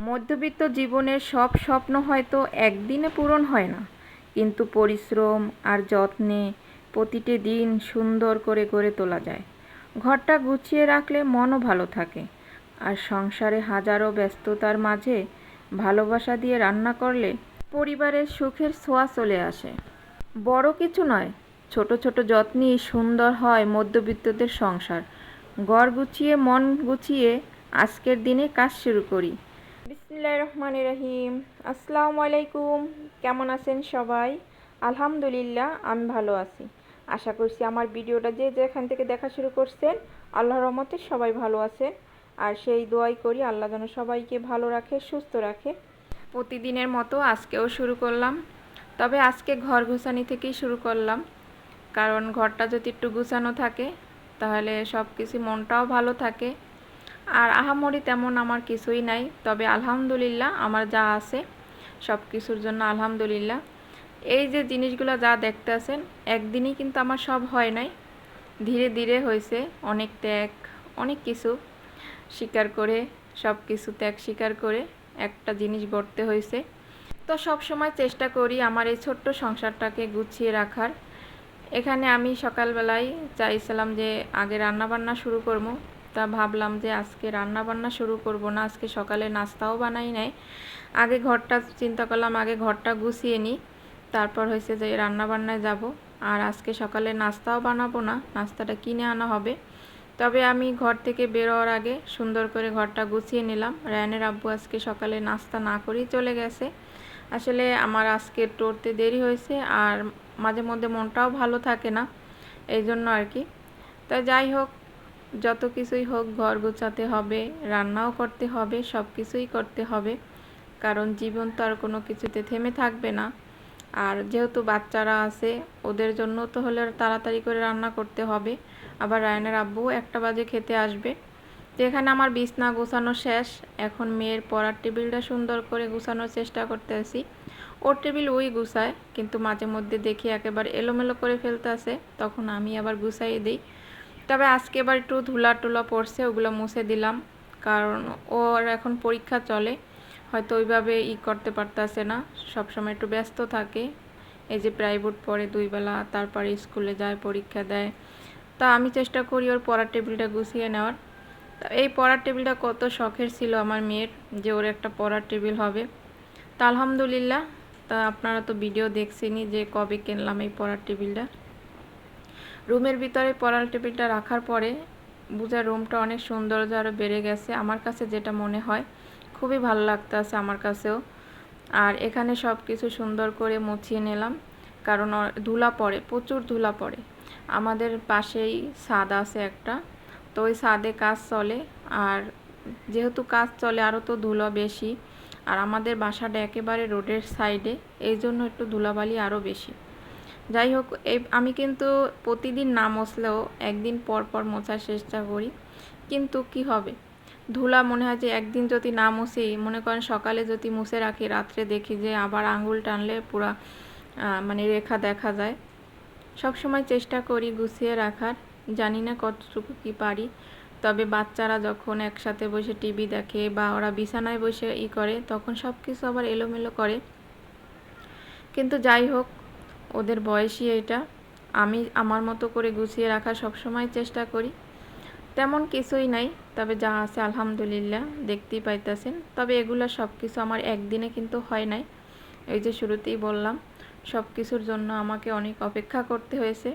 মধ্যবিত্ত জীবনের সব স্বপ্ন হয়তো একদিনে পূরণ হয় না, কিন্তু পরিশ্রম আর যত্নে প্রতিটি দিন সুন্দর করে গড়ে তোলা যায়। ঘরটা গুছিয়ে রাখলে মনও ভালো থাকে, আর সংসারে হাজারো ব্যস্ততার মাঝে ভালোবাসা দিয়ে রান্না করলে পরিবারের সুখের ছোঁয়া চলে আসে। বড় কিছু নয়, ছোট ছোট যত্নেই সুন্দর হয় মধ্যবিত্তদের সংসার। ঘর গুছিয়ে মন গুছিয়ে আজকের দিনে কাজ শুরু করি। বিসমিল্লাহির রহমানির রহিম। আসসালামু আলাইকুম। কেমন আছেন সবাই? আলহামদুলিল্লাহ, আমি ভালো আছি। আশা করছি আমার ভিডিওটা যে যেখান থেকে দেখা শুরু করছেন, আল্লাহর রহমতে সবাই ভালো আছেন। আর সেই দোয়াই করি আল্লাহ যেন সবাইকে ভালো রাখে, সুস্থ রাখে। প্রতিদিনের মতো আজকেও শুরু করলাম, তবে আজকে ঘর গোছানি থেকেই শুরু করলাম, কারণ ঘরটা যদি একটু গুছানো থাকে তাহলে সব কিছু মনটাও ভালো থাকে। আর আহামরি তেমন আমার কিছুই নাই, তবে আলহামদুলিল্লাহ আমার যা আছে সব কিছুর জন্য আলহামদুলিল্লাহ। এই যে জিনিসগুলো যা দেখতে আছেন, একদিনই কিন্তু আমার সব হয় নাই, ধীরে ধীরে হয়েছে। অনেক ত্যাগ, অনেক কিছু স্বীকার করে, সব কিছু ত্যাগ স্বীকার করে একটা জিনিস গড়তে হয়েছে। তো সব সময় চেষ্টা করি আমার এই ছোট্ট সংসারটাকে গুছিয়ে রাখার। এখানে আমি সকালবেলায় চাইছিলাম যে আগে রান্নাবান্না শুরু করব, তা ভাবলাম যে আজকে রান্নাবান্না শুরু করব না, আজকে সকালে নাস্তাও বানাই নাই। আগে ঘরটা চিন্তা করলাম, আগে ঘরটা গুছিয়ে নিই, তারপর হয়েছে যে রান্নাবান্নায় যাব। আর আজকে সকালে নাস্তাও বানাবো না, নাস্তাটা কিনে আনা হবে। তবে আমি ঘর থেকে বেরোয়ার আগে সুন্দর করে ঘরটা গুছিয়ে নিলাম। রায়ানের আব্বু আজকে সকালে নাস্তা না করেই চলে গেছে। আসলে আমার আজকে টরতে দেরি হয়েছে, আর মাঝে মধ্যে মনটাও ভালো থাকে না, এই জন্য আর কি। তা যাই হোক, যত কিছুই হোক ঘর গোছাতে হবে, রান্নাও করতে হবে, সব কিছুই করতে হবে, কারণ জীবন তো আর কোনো কিছুতে থেমে থাকবে না। আর যেহেতু বাচ্চারা আছে, ওদের জন্য তো হলে তাড়াতাড়ি করে রান্না করতে হবে। আবার রায়নের আব্বু 1টা বাজে খেতে আসবে। তো এখানে আমার বিছনা গোছানো শেষ, এখন মেয়ের পড়ার টেবিলটা সুন্দর করে গোছানোর চেষ্টা করতেছি। ওর টেবিল ওই গুছায়, কিন্তু মাঝে মধ্যে দেখি একেবারে এলোমেলো করে ফেলতেছে, তখন আমি আবার গুছাইয়ে দিই। তবে আজকে এবার একটু ধুলা টুলা পড়ছে, ওগুলো মুছে দিলাম, কারণ ওর এখন পরীক্ষা চলে, হয়তো ওইভাবে করতে পারতেছে না, সবসময় একটু ব্যস্ত থাকে। এই যে প্রাইভেট পড়ে 2 বেলা, তারপরে স্কুলে যায়, পরীক্ষা দেয়। তা আমি চেষ্টা করি ওর পড়ার টেবিলটা গুছিয়ে নেওয়ার। তা এই পড়ার টেবিলটা কত শখের ছিল আমার মেয়ের, যে ওর একটা পড়ার টেবিল হবে। তা আলহামদুলিল্লাহ, তা আপনারা তো ভিডিও দেখছেনই যে কবে কিনলাম এই পড়ার টেবিলটা। রুমের ভিতরে পড়ার টেবিলটা রাখার পরে বুঝা রুমটা অনেক সৌন্দর্য আরও বেড়ে গেছে, আমার কাছে যেটা মনে হয়। খুবই ভালো লাগতেছে আমার কাছেও। আর এখানে সব কিছু সুন্দর করে মুছিয়ে নিলাম, কারণ ধুলা পড়ে, প্রচুর ধুলা পড়ে। আমাদের পাশেই ছাদ আছে একটা, তো ওই ছাদে কাজ চলে, আর যেহেতু কাজ চলে আরও তো ধুলো বেশি। আর আমাদের বাসাটা একেবারে রোডের সাইডে, এই জন্য একটু ধুলাবালি আরও বেশি। যাই হোক, আমি কিন্তু প্রতিদিন না মুছলেও একদিন পর পর মোছার চেষ্টা করি, কিন্তু কি হবে, ধুলা মনে হয় যে একদিন যদি না মুছি, মনে করেন সকালে যদি মুছে রাখি, রাত্রে দেখি যে আবার আঙুল টানলে পুরা মানে রেখা দেখা যায়। সব সময় চেষ্টা করি গুছিয়ে রাখার, জানি না কতটুকু কি পারি। তবে বাচ্চারা যখন একসাথে বসে টিভি দেখে বা ওরা বিছানায় বসে করে, তখন সব কিছু আবার এলোমেলো করে। কিন্তু যাই হোক, ওদের বয়সই এটা। আমি আমার মতো করে গুছিয়ে রাখার সবসময় চেষ্টা করি। তেমন কিছুই নাই, তবে যা আছে আলহামদুলিল্লাহ, দেখতেই পাইতেছেন। তবে এগুলো সব কিছু আমার একদিনে কিন্তু হয় নাই। এই যে শুরুতেই বললাম, সব কিছুর জন্য আমাকে অনেক অপেক্ষা করতে হয়েছে,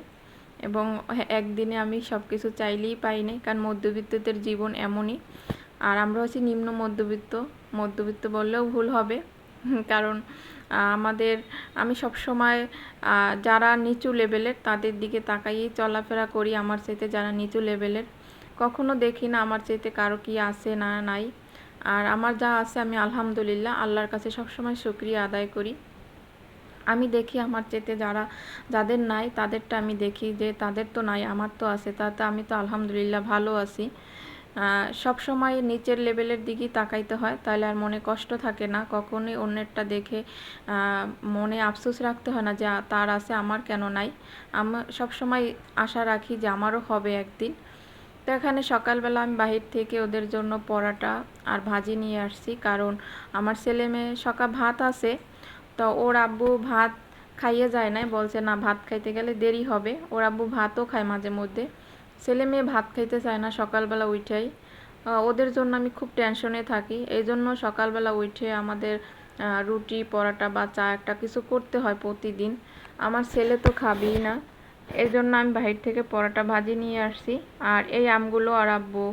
এবং একদিনে আমি সব কিছু চাইলেই পাই নাই, কারণ মধ্যবিত্তদের জীবন এমনই। আর আমরা হচ্ছি নিম্ন মধ্যবিত্ত, মধ্যবিত্ত বললেও ভুল হবে, কারণ আমি সব সময় যারা নিচু লেভেলের তাদের দিকে তাকাইয়েই চলাফেরা করি। আমার চাইতে যারা নিচু লেভেলের, কখনো দেখি না আমার চাইতে কারো কি আছে না নাই। আর আমার যা আছে আমি আলহামদুলিল্লাহ আল্লাহর কাছে সবসময় শুকরিয়া আদায় করি। আমি দেখি আমার চাইতে যাদের নাই তাদেরটা আমি দেখি যে তাদের তো নাই, আমার তো আছে, তাতে আমি তো আলহামদুলিল্লাহ ভালো আছি। সব সময় নিচের লেভেলের দিকেই তাকাইতে হয়, তাহলে আর মনে কষ্ট থাকে না, কখনোই অন্যেরটা দেখে মনে আফসোস রাখতে হয় না যে তার আছে আমার কেন নাই। সব সময় আশা রাখি যে আমারও হবে একদিন। তো এখানে সকালবেলা আমি বাহির থেকে ওদের জন্য পরোটা আর ভাজি নিয়ে আসছি, কারণ আমার ছেলে মেয়ে সকাল ভাত আছে, তো ওর আব্বু ভাত খাইয়ে যায় না, বলছে না ভাত খাইতে গেলে দেরি হবে। ওর আব্বু ভাতও খায় মাঝে মধ্যে, ছেলে মেয়ে ভাত খাইতে চায় না সকালবেলা উঠেই। ওদের জন্য আমি খুব টেনশনে থাকি, এই জন্য সকালবেলা উঠে আমাদের রুটি পরোটা বা চা একটা কিছু করতে হয় প্রতিদিন। আমার ছেলে তো খাবেই না, এই জন্য আমি বাহির থেকে পরোটা ভাজি নিয়ে আসছি। আর এই আমগুলো আর আব্বু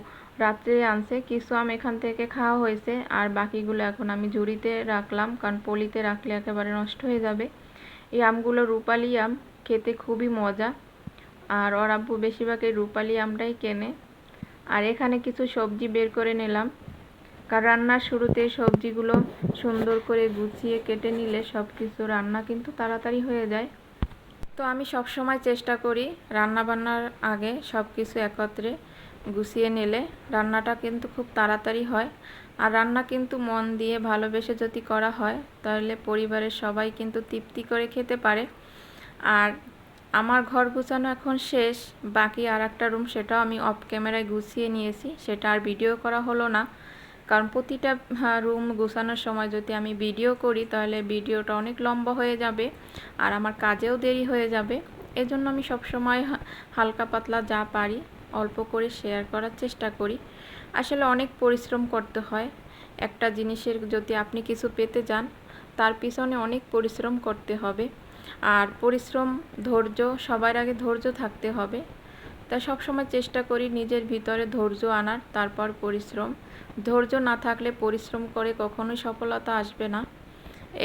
রাত্রে আনছে, কিছু আম এখান থেকে খাওয়া হয়েছে আর বাকিগুলো এখন আমি ঝুড়িতে রাখলাম, কারণ পলিতে রাখলে একেবারে নষ্ট হয়ে যাবে। এই আমগুলো রূপালি আম, খেতে খুবই মজা, আর ওর আব্বু বেশিরভাগ এই রূপালি আমটাই কেনে। আর এখানে কিছু সবজি বের করে নিলাম, কারণ রান্নার শুরুতে সবজিগুলো সুন্দর করে গুছিয়ে কেটে নিলে সব কিছু রান্না কিন্তু তাড়াতাড়ি হয়ে যায়। তো আমি সব সময় চেষ্টা করি রান্না বান্নার আগে সব কিছু একত্রে গুছিয়ে নিলে রান্নাটা কিন্তু খুব তাড়াতাড়ি হয়। আর রান্না কিন্তু মন দিয়ে ভালোবেসে যদি করা হয় তাহলে পরিবারের সবাই কিন্তু তৃপ্তি করে খেতে পারে। আর আমার ঘর গুছানো এখন শেষ, বাকি আর একটা রুম সেটাও আমি অফ ক্যামেরায় গুছিয়ে নিয়েছি, সেটা আর ভিডিও করা হলো না, কারণ প্রতিটা রুম গুছানোর সময় যদি আমি ভিডিও করি তাহলে ভিডিওটা অনেক লম্বা হয়ে যাবে আর আমার কাজেও দেরি হয়ে যাবে। এজন্য আমি সবসময় হালকা পাতলা যা পারি অল্প করে শেয়ার করার চেষ্টা করি। আসলে অনেক পরিশ্রম করতে হয়, একটা জিনিসের যদি আপনি কিছু পেতে যান তার পিছনে অনেক পরিশ্রম করতে হবে। আর পরিশ্রম, ধৈর্য, সবার আগে ধৈর্য থাকতে হবে। তাই সবসময় চেষ্টা করি নিজের ভিতরে ধৈর্য আনার, তারপর পরিশ্রম। ধৈর্য না থাকলে পরিশ্রম করে কখনোই সফলতা আসবে না।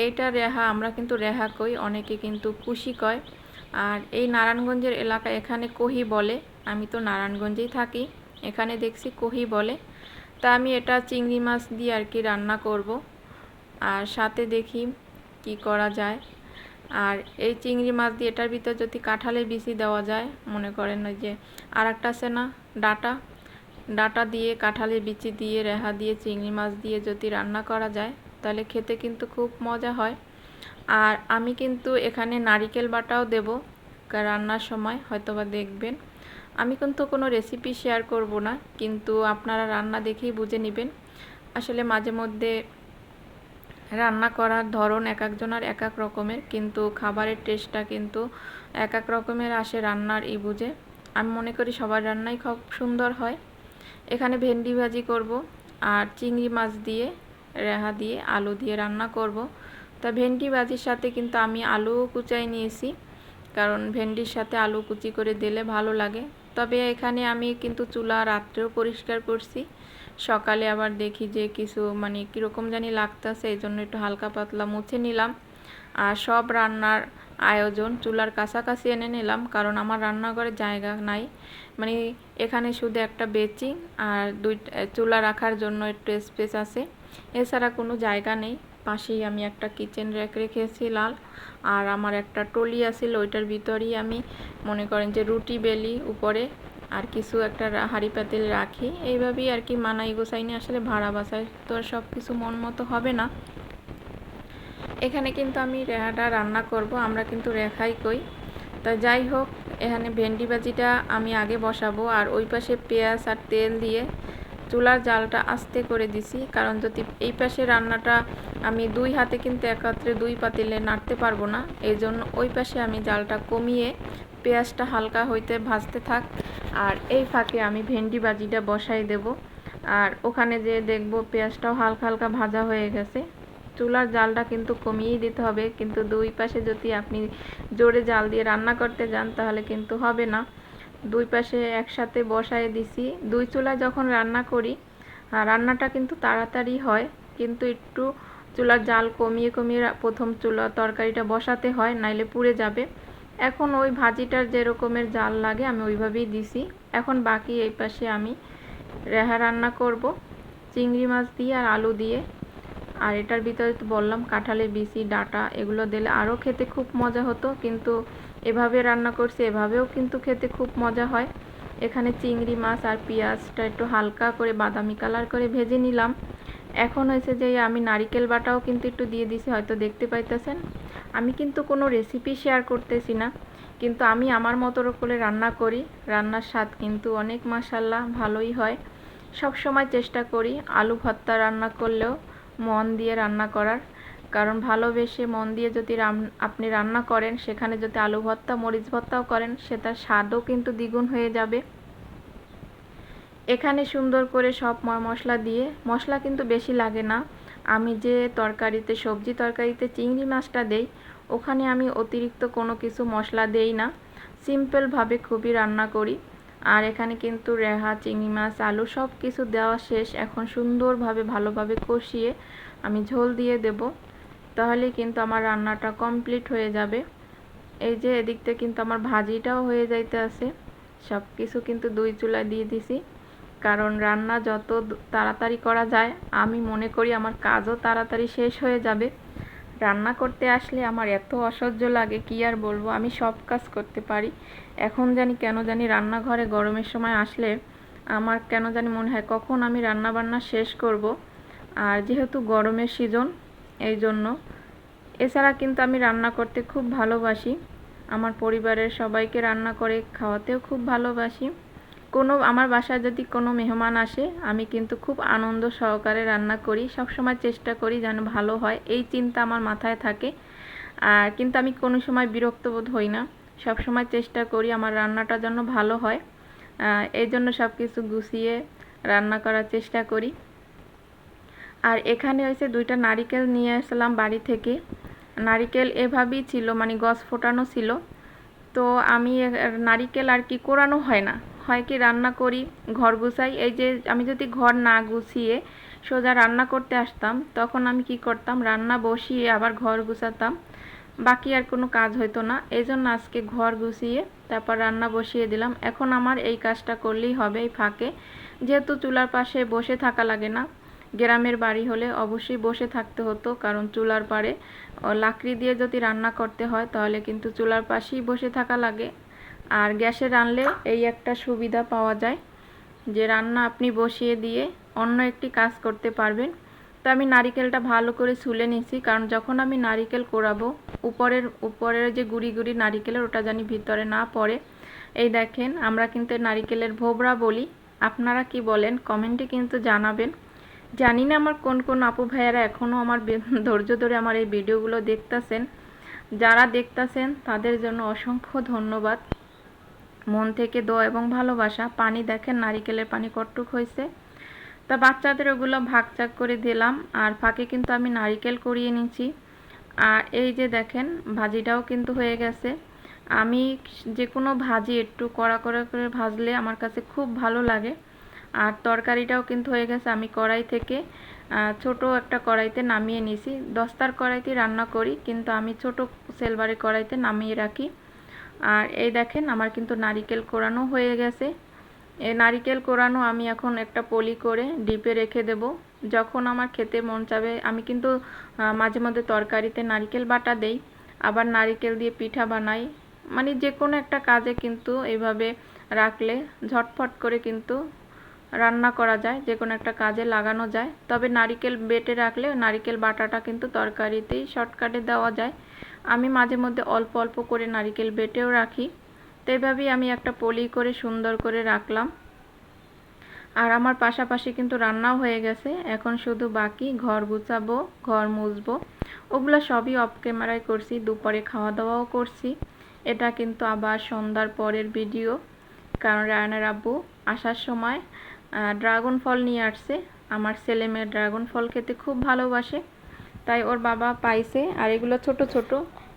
এইটা রেহা, আমরা কিন্তু রেহা কই, অনেকে কিন্তু কুশি কয়। আর এই নারায়ণগঞ্জের এলাকা, এখানে কহি বলে, আমি তো নারায়ণগঞ্জেই থাকি, এখানে দেখছি কহি বলে। তা আমি এটা চিংড়ি মাছ দিয়ে আর কি রান্না করব, আর সাথে দেখি কি করা যায়। আর এই চিংড়ি মাছ দিয়ে এটার ভিতর যদি কাঁঠালের বিচি দেওয়া যায়, মনে করেন ওই যে আর একটা আছে না ডাটা, ডাটা দিয়ে কাঁঠালের বিচি দিয়ে রেহা দিয়ে চিংড়ি মাছ দিয়ে যদি রান্না করা যায় তাহলে খেতে কিন্তু খুব মজা হয়। আর আমি কিন্তু এখানে নারিকেল বাটাও দেব রান্নার সময়, হয়তোবা দেখবেন। আমি কিন্তু কোনো রেসিপি শেয়ার করব না, কিন্তু আপনারা রান্না দেখেই বুঝে নেবেন। আসলে মাঝে মধ্যে রান্না করার ধরন এক একজনের এক এক রকমের, কিন্তু খাবারের টেস্টটা কিন্তু এক এক রকমের আসে রান্নার বুঝে। আমি মনে করি সবার রান্নাই খুব সুন্দর হয়। এখানে ভেন্ডি ভাজি করব আর চিংড়ি মাছ দিয়ে রেহা দিয়ে আলু দিয়ে রান্না করব। তা ভেন্ডি ভাজির সাথে কিন্তু আমি আলু কুচাই নিয়েছি, কারণ ভেন্ডির সাথে আলু কুচি করে দিলে ভালো লাগে। তবে এখানে আমি কিন্তু চুলা রাত্রেও পরিষ্কার করছি, সকালে আবার দেখি যে কিছু মানে কীরকম জানি লাগতেছে, এই জন্য একটু হালকা পাতলা মুছে নিলাম। আর সব রান্নার আয়োজন চুলার কাছাকাছি এনে নিলাম, কারণ আমার রান্নাঘরে জায়গা নাই, মানে এখানে শুধু একটা বেচিং আর চুলা রাখার জন্য একটু স্পেস আছে, এছাড়া কোনো জায়গা নেই। পাশেই আমি একটা কিচেন র্যাক রেখেছি লাল, আর আমার একটা টলি আছিল, ওইটার ভিতরেই আমি মনে করেন যে রুটি বেলি উপরে, আর কিছু একটা হাঁড়ি পাতিল রাখি, এইভাবেই আর কি মানাই গোছাইনি। আসলে ভাড়া বাসায় তো আর সব কিছু মন মতো হবে না। এখানে কিন্তু আমি রেহাটা রান্না করব, আমরা কিন্তু রেখাই কই। তা যাই হোক, এখানে ভেন্ডি ভাজিটা আমি আগে বসাবো, আর ওই পাশে পেঁয়াজ আর তেল দিয়ে চুলার জালটা আস্তে করে দিছি, কারণ যদি এই পাশে রান্নাটা আমি দুই হাতে কিন্তু একত্রে দুই পাতিলে নাড়তে পারবো না, এই জন্য ওই পাশে আমি জালটা কমিয়ে পেঁয়াজটা হালকা হইতে ভাজতে থাক, আর এই ফাঁকে আমি ভেন্ডি ভাজিটা বসাই দেব। আর ওখানে যে দেখবো পেঁয়াজটাও হালকা হালকা ভাজা হয়ে গেছে। চুলার জালটা কিন্তু কমিয়েই দিতে হবে, কিন্তু দুই পাশে যদি আপনি জোরে জাল দিয়ে রান্না করতে যান তাহলে কিন্তু হবে না। দুই পাশে একসাথে বসায় দিছি। দুই চুলায় যখন রান্না করি রান্নাটা কিন্তু তাড়াতাড়ি হয়, কিন্তু একটু চুলার জাল কমিয়ে কমিয়ে প্রথম চুলা তরকারিটা বসাতে হয়, নাইলে পুড়ে যাবে। এখন ওই ভাজিটার যে রকমের জাল লাগে আমি ওইভাবেই দিছি। এখন বাকি এই পাশে আমি রেহা রান্না করব চিংড়ি মাছ দিয়ে আর আলু দিয়ে। আর এটার ভিতরে তো বললাম কাঁঠালের বিচি ডাটা এগুলো দিলে আরও খেতে খুব মজা হতো, কিন্তু এভাবে রান্না করছি, এভাবেও কিন্তু খেতে খুব মজা হয়। এখানে চিংড়ি মাছ আর পেঁয়াজটা একটু হালকা করে বাদামি কালার করে ভেজে নিলাম। এখন হয়েছে যে আমি নারিকেল বাটাও কিন্তু একটু দিয়ে দিছি, হয়তো দেখতে পাইতেছেন। আমি কিন্তু কোনো রেসিপি শেয়ার করতেছি না, কিন্তু আমি আমার মতো করে রান্না করি, রান্নার স্বাদ কিন্তু অনেক মাশাআল্লাহ ভালোই হয়। সব সময় চেষ্টা করি আলু ভর্তা রান্না করলেও মন দিয়ে রান্না করার, কারণ ভালোবেসে মন দিয়ে যদি আপনি রান্না করেন, সেখানে যদি আলু ভর্তা মরিচ ভর্তাও করেন, সেটার স্বাদও কিন্তু দ্বিগুণ হয়ে যাবে। এখানে সুন্দর করে সব মশলা দিয়ে, মশলা কিন্তু বেশি লাগে না। আমি যে তরকারিতে সবজি তরকারিতে চিংড়ি মাছটা দেই, ওখানে আমি অতিরিক্ত কোনো কিছু মশলা দেই না, সিম্পলভাবে খুবই রান্না করি। আর এখানে কিন্তু রেহা, চিংড়ি মাছ, আলু সব কিছু দেওয়া শেষ। এখন সুন্দরভাবে ভালোভাবে কষিয়ে আমি ঝোল দিয়ে দেব, তাহলে কিন্তু আমার রান্নাটা কমপ্লিট হয়ে যাবে। এই যে এদিক থেকে কিন্তু আমার ভাজিটাও হয়ে যাইতে আছে। সব কিছু কিন্তু দুই চুলায় দিয়ে দিছি, কারণ রান্না যত তাড়াতাড়ি করা যায়, আমি মনে করি আমার কাজও তাড়াতাড়ি শেষ হয়ে যাবে। রান্না করতে আসলে আমার এত অসহ্য লাগে, কি আর বলবো। আমি সব কাজ করতে পারি, এখন কেন জানি রান্নাঘরে গরমের সময় আসলে আমার কেন জানি মনে হয় কখন আমি রান্না বান্না শেষ করব। আর যেহেতু গরমের সিজন, এই জন্য। এছাড়া কিন্তু আমি রান্না করতে খুব ভালোবাসি, আমার পরিবারের সবাইকে রান্না করে খাওয়াতেও খুব ভালোবাসি। আমার বাসায় যদি কোনো মেহমান আসে, আমি কিন্তু খুব আনন্দ সহকারে রান্না করি, সবসময় চেষ্টা করি যেন ভালো হয়, এই চিন্তা আমার মাথায় থাকে। আর কিন্তু আমি কোনো সময় বিরক্ত বোধ হই না, সবসময় চেষ্টা করি আমার রান্নাটা যেন ভালো হয়। এই জন্য সব কিছু গুছিয়ে রান্না করার চেষ্টা করি। আর এখানে হয়েছে 2টা নারিকেল নিয়ে আসলাম বাড়ি থেকে। নারিকেল এভাবেই ছিল, মানে গছ ফোটানো ছিল। তো আমি নারিকেল আর কি কোরানো হয় না, হয় কি রান্না করি, ঘর গুছাই। এই যে আমি যদি ঘর না গুছিয়ে সোজা রান্না করতে আসতাম, তখন আমি কি করতাম, রান্না বসিয়ে আবার ঘর গুছাতাম, বাকি আর কোনো কাজ হইতো না। এই জন্য আজকে ঘর গুছিয়ে তারপর রান্না বসিয়ে দিলাম। এখন আমার এই কাজটা করলেই হবে এই ফাঁকে, যেহেতু চুলার পাশে বসে থাকা লাগে না। গ্রামের বাড়ি হলে অবশ্যই বসে থাকতে হতো, কারণ চুলার পাড়ে লাকড়ি দিয়ে যদি রান্না করতে হয়, তাহলে কিন্তু চুলার পাশেই বসে থাকা লাগে। আর গ্যাসে রান্নলে এই একটা সুবিধা পাওয়া যায় যে রান্না আপনি বসিয়ে দিয়ে অন্য একটি কাজ করতে পারবেন। তো আমি নারিকেলটা ভালো করে ছুলে নিয়েছি, কারণ যখন আমি নারিকেল কোরাবো, উপরের যে গুড়ি গুড়ি নারিকেলের, ওটা জানি ভিতরে না পড়ে। এই দেখেন, আমরা কিন্তু নারিকেলের ভোবরা বলি, আপনারা কি বলেন কমেন্টে কিন্তু জানাবেন। জানি না আমার কোন কোন আপু ভাইয়ারা এখনও আমার ধৈর্য ধরে আমার এই ভিডিওগুলো দেখতেছেন। যারা দেখতেছেন তাদের জন্য অসংখ্য ধন্যবাদ, মন থেকে দোয়া এবং ভালোবাসা। পানি দেখেন নারিকেলের পানি কতটুক হয়েছে। তা বাচ্চাদের ওগুলো ভাগ করে দিলাম, আর ফাঁকে কিন্তু আমি নারিকেল কুড়িয়ে নিচ্ছি। আর এই যে দেখেন, ভাজিটাও কিন্তু হয়ে গেছে। আমি যে কোনো ভাজি একটু কড়া করে ভাজলে আমার কাছে খুব ভালো লাগে। আর তরকারিটাও কিন্তু হয়ে গেছে। আমি কড়াই থেকে ছোট একটা কড়াইতে নামিয়ে নিছি। দস্তার কড়াইতে রান্না করি, কিন্তু আমি ছোট সিলভারের কড়াইতে নামিয়ে রাখি। আর এই দেখেন, আমার কিন্তু নারিকেল কোরানো হয়ে গেছে। এই নারিকেল কোরানো আমি এখন একটা পলি করে ডিপে রেখে দেব। যখন আমার খেতে মন চাবে, আমি কিন্তু মাঝে মধ্যে তরকারিতে নারিকেল বাটা দেই, আবার নারিকেল দিয়ে পিঠা বানাই। মানে যে কোনো একটা কাজে কিন্তু এইভাবে রাখলে ঝটফট করে কিন্তু রান্না করা যায়, যে কোনো একটা কাজে লাগানো যায়। তবে নারিকেল বেটে রাখলে নারিকেল বাটাটা কিন্তু তরকারিতেই শর্টকাটে দেওয়া যায়। আমি মাঝে মধ্যে অল্প অল্প করে নারিকেল বেটেও রাখি। তো এইভাবেই আমি একটা পলি করে সুন্দর করে রাখলাম। আর আমার পাশাপাশি কিন্তু রান্নাও হয়ে গেছে, এখন শুধু বাকি ঘর গুছাবো, ঘর মুছবো। ওগুলো সবই অফ ক্যামেরায় করছি, দুপুরে খাওয়া দাওয়াও করছি। এটা কিন্তু আবার সন্ধ্যার পরের ভিডিও, কারণ রায়নার আব্বু আসার সময় ড্রাগন ফল নিয়ে আসছে। আমার ছেলে মেয়ে ড্রাগন ফল খেতে খুব ভালোবাসে, তাই ওর বাবা পাইছে। আর এগুলো ছোট ছোট,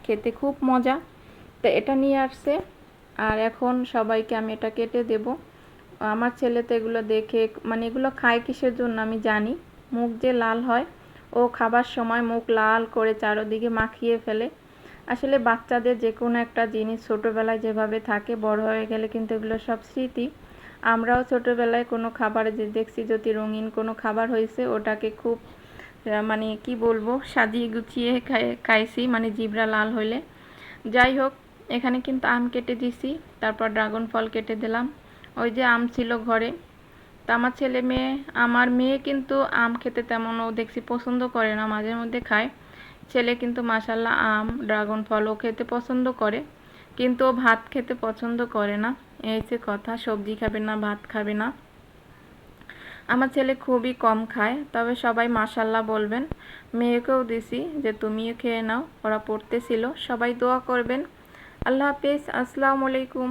খেতে খুব মজা, তো এটা নিয়ে আসছে। আর এখন সবাইকে আমি এটা কেটে দেব। আমার ছেলে তো এগুলো দেখে, মানে এগুলো খায় কিসের জন্য আমি জানি, মুখ যে লাল হয়, ও খাবার সময় মুখ লাল করে চারদিকে মাখিয়ে ফেলে। আসলে বাচ্চাদের যে কোনো একটা জিনিস ছোটোবেলায় যেভাবে থাকে, বড় হয়ে গেলে কিন্তু এগুলো সব স্মৃতি। আমরাও ছোটোবেলায় কোনো খাবারে যে দেখছি, যদি রঙিন কোনো খাবার হয়েছে, ওটাকে খুব মানে কি বলবো, সাজিয়ে গুছিয়ে খাইছি, মানে জিভরা লাল হইলে। যাই হোক, এখানে কিন্তু আম কেটে দিছি, তারপর ড্রাগন ফল কেটে দিলাম। ওই যে আম ছিল ঘরে। তা আমার মেয়ে কিন্তু আম খেতে তেমনও দেখছি পছন্দ করে না, মাঝে মধ্যে খায়। ছেলে কিন্তু মাশাল্লাহ আম, ড্রাগন ফলও খেতে পছন্দ করে, কিন্তু ও ভাত খেতে পছন্দ করে না, এই হচ্ছে কথা। সবজি খাবে না, ভাত খাবে না। আমার ছেলে খুবই কম খায়, তবে সবাই মাশাল্লাহ বলবেন। মেয়েকেও দিছি যে তুমিও খেয়ে নাও, ওরা পড়তেছিল। সবাই দোয়া করবেন। আল্লাহ হাফেজ, আসসালামু আলাইকুম।